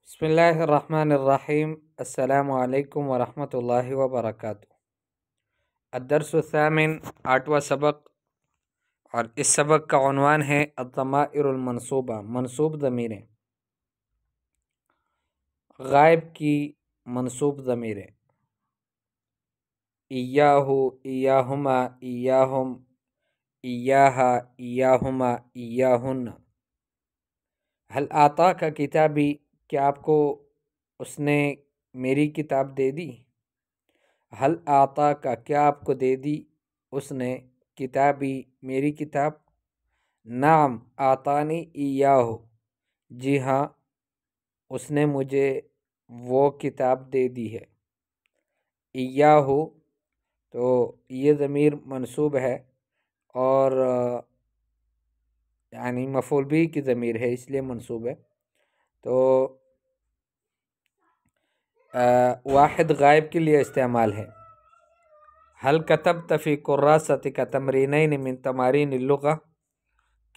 بسم اللہ الرحمن الرحیم۔ السلام علیکم ورحمۃ اللہ وبرکاتہ۔ الدرس الثامن، 8واں سبق، اور اس سبق کا عنوان ہے الضمائر المنصوبہ، منصوب ضمیریں، غائب کی منصوب ضمیریں، ایاہو، ایاہما، ایاہم، ایاہا، ایاہما، ایاہن۔ حل آتا کا کتابی، کیا آپ کو اس نے میری کتاب دے دی؟ حل آتا کا، کیا آپ کو دے دی اس نے کتابی، میری کتاب؟ نعم آتانی ایاہو، جی ہاں اس نے مجھے وہ کتاب دے دی ہے۔ ایاہو تو یہ ضمیر منصوب ہے اور یعنی مفعول بھی کی ضمیر ہے، اس لیے منصوب ہے۔ تو واحد غائب کے لیے استعمال ہے۔ حل کتبت فی کراستک تمرینین من تمارین اللغہ،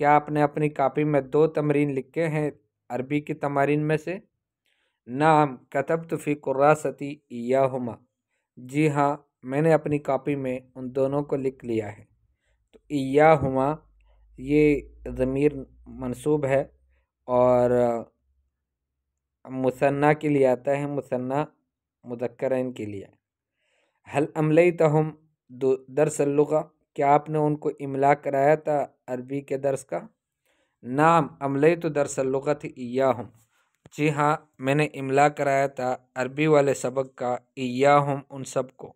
کیا آپ نے اپنی کاپی میں 2 تمرین لکھے ہیں عربی کی تمارین میں سے؟ نعم کتبت فی کراستی ایاہما، جی ہاں میں نے اپنی کاپی میں ان دونوں کو لکھ لیا ہے۔ تو ایاہما یہ ضمیر منصوب ہے اور مثنیٰ کے لیے آتا ہے، مثنیٰ مذکرین کے لیے۔ حل املیتہم درس اللغہ، کیا آپ نے ان کو املا کرایا تھا عربی کے درس کا؟ نعم املیت درس اللغۃ ایاہم، جی ہاں میں نے املا کرایا تھا عربی والے سبق کا ایاہم، ان سب کو۔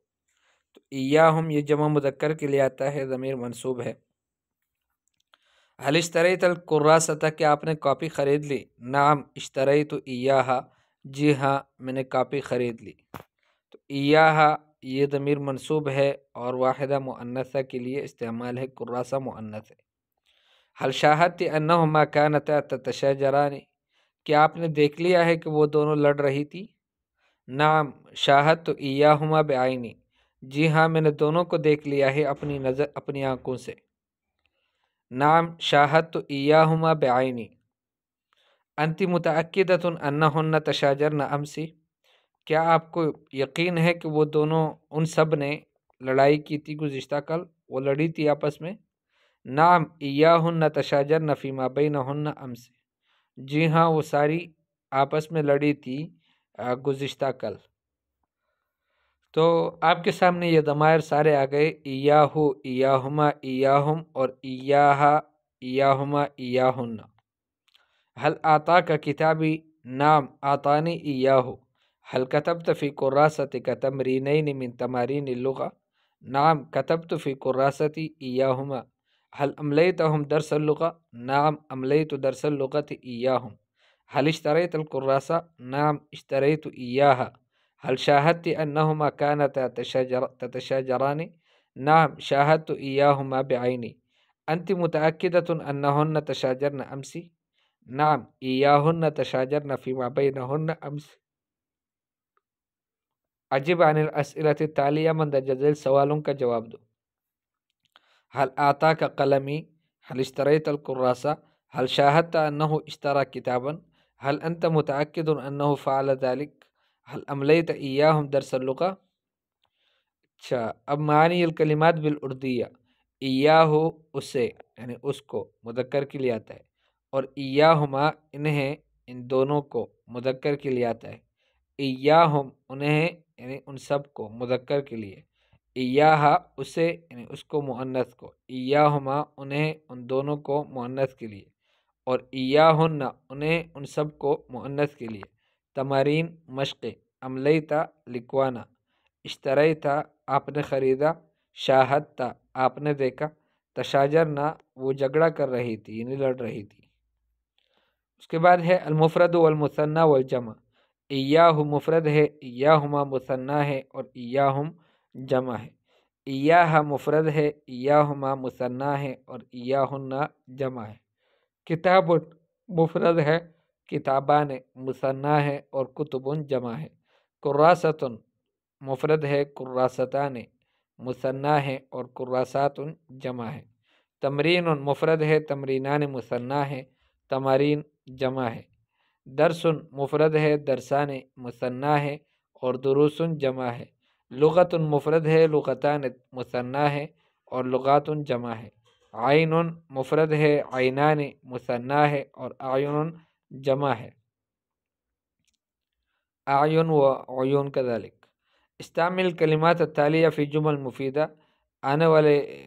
تو ایاہم یہ جمع مذکر کے لیے آتا ہے، ضمیر منصوب ہے۔ حل اشتریت الکراستہ، کیا آپ نے کاپی خرید لی؟ نعم اشتریت ایاہا، جی ہاں میں نے کاپی خرید لی۔ تو ایاہا یہ ضمیر منصوب ہے اور واحدہ مؤنثہ کے لیے استعمال ہے، کراسہ مؤنث ہے۔ حل شاہدت انہما کانتا تتشاجران، کیا آپ نے دیکھ لیا ہے کہ وہ دونوں لڑ رہی تھی؟ نعم شاہدت ایاہما بعینی، جی ہاں میں نے دونوں کو دیکھ لیا ہے اپنی نظر، اپنی آنکھوں سے۔ نعم شاہدت ایاہما بعینی۔ انت متأکدۃ انہن تشاجرن امسی، کیا آپ کو یقین ہے کہ وہ دونوں، ان سب نے لڑائی کی تھی گزشتہ کل، وہ لڑی تھی آپس میں؟ نعم ایاہن تشاجرن فیما بینہن امس، جی ہاں وہ ساری آپس میں لڑی تھی گزشتہ کل۔ تو آپ کے سامنے یہ ضمائر سارے آ گئے، ایاہو، ایاہما، ایاہم اور ایاہا، ایاہما، ایاہن۔ حل آتا کا کتابی، نعم آتانی ایاہو۔ حل کتبت فی کراستک تمرینین من تمارین اللغہ، نعم کتبت فی کراستی ایاہما۔ حل املیتہم درس اللغہ، نعم املیت درس اللغۃ ایاہم۔ حل اشتریت الکراسہ، نعم اشتریت ایاہا۔ حل شاہدت انہما کانتا تتشاجران، نعم شاہدت ایاہما بعینی۔ انت متأکدۃ انہن تشاجرن امسی، نعم ایاہن تشاجرن فیما بینہن امس۔ عجب عن الاسئلۃ التالیہ، مندرجہ ذیل سوالوں کا جواب دو۔ حل آتا کا قلمی، حل اشتریت الکراسہ، حل شاہدت انہ اشترى کتابا، حل انت متأکد انہ فعل ذلك، حل املیت ایاہم درس اللغہ۔ اچھا اب معانی الکلمات بالاردیہ، ایاہو اسے یعنی اس کو مذکر کے لیے آتا ہے، اور ایاہما انہیں، ان دونوں کو مذکر کے لیے آتا ہے۔ ایاہم انہیں یعنی ان سب کو مذکر کے لیے، ایاہا اسے یعنی اس کو مؤنث کو، ایاہما انہیں ان دونوں کو مؤنث کے لیے، اور ایاہن انہیں ان سب کو مؤنث کے لیے۔ تمارین مشق، املیتا لکھوانا، اشتریتا آپ نے خریدا، شاہدتا آپ نے دیکھا، تشاجرنا وہ جھگڑا کر رہی تھی یعنی لڑ رہی تھی۔ اس کے بعد ہے المفرد والمثنی والجمع، ایاہو مفرد ہے، ایاہما مثنی ہے اور ایاہم جمع ہے۔ ایاہا مفرد ہے، ایاہما مثنی ہے اور ایاہن جمع ہے۔ کتاب مفرد ہے، کتابان مثنی ہے اور کتب جمع ہے۔ کراست مفرد ہے، کراستان مثنی ہے اور کراسات جمع ہے۔ تمرین مفرد ہے، تمرینان مثنی ہے، تمارین جمع ہے۔ درس مفرد ہے، درسان مثنیٰ ہے اور دروس جمع ہے۔ لغت مفرد ہے، لغتان مثنیٰ ہے اور لغات جمع ہے۔ عین مفرد ہے، عینان مثنیٰ ہے اور اعین جمع ہے۔ اعین و عیون کذالک۔ استعمل کلمات التالیہ فی جمل مفیدہ، آنے والے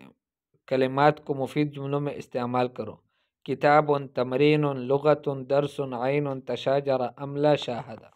کلمات کو مفید جملوں میں استعمال کرو۔ کتاب، تمرین، لغت، درس، عین، تشاجر، املا، شاہدہ۔